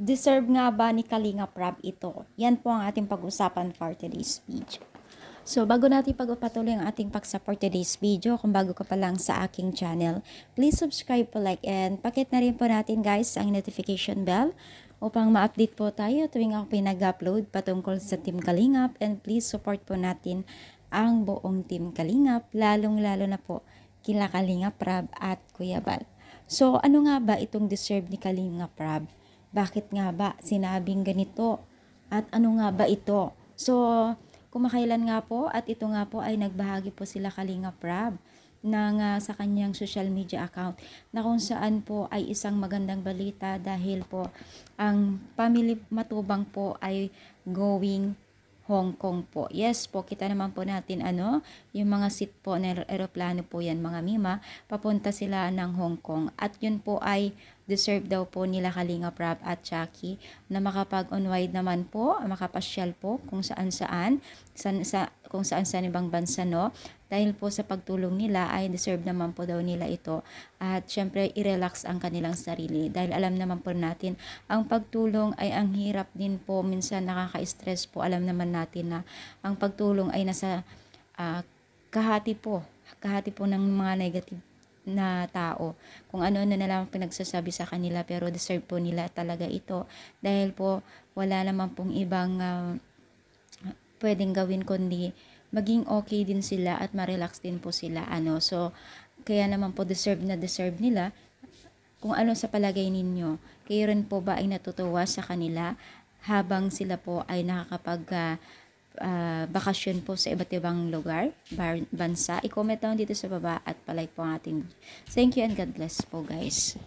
Deserve nga ba ni Kalinga Prab ito? Yan po ang ating pag-usapan for today's video. So, bago natin pagpatuloy ang ating pag-support today's video, kung bago ka pa lang sa aking channel, please subscribe po, like, and pakit na rin po natin guys ang notification bell upang ma-update po tayo tuwing ako pinag-upload patungkol sa Team Kalingap, and please support po natin ang buong Team Kalingap, lalong-lalo na po kila Kalinga Prab at Kuya Bal. So, ano nga ba itong deserve ni Kalinga Prab? Bakit nga ba sinabing ganito? At ano nga ba ito? So, kumakailan nga po at ito nga po ay nagbahagi po sila Kalinga Prab ng sa kanyang social media account na kung saan po ay isang magandang balita dahil po ang family Matubang po ay going Hong Kong po. Yes po, kita naman po natin yung mga seat po na aeroplano po yan mga mima, papunta sila ng Hong Kong at yun po ay deserve daw po nila Kalinga Prab at Chucky na makapag-unwind naman po, makapasyal po kung saan-saan, kung saan-saan ibang bansa dahil po sa pagtulong nila ay deserve naman po daw nila ito at syempre i-relax ang kanilang sarili dahil alam naman po natin ang pagtulong ay ang hirap din po, minsan nakaka-stress po, alam naman natin na ang pagtulong ay nasa kahati po ng mga negative na tao, kung ano na lang pinagsasabi sa kanila, pero deserve po nila talaga ito dahil po wala naman pong ibang pwedeng gawin kundi maging okay din sila at ma-relax din po sila so kaya naman po deserve nila. Kung ano sa palagay ninyo, kayo rin po ba ay natutuwa sa kanila habang sila po ay nakakapag bakasyon po sa iba't ibang lugar, bansa? I-comment down dito sa baba at palike po ang ating. Thank you and God bless po guys.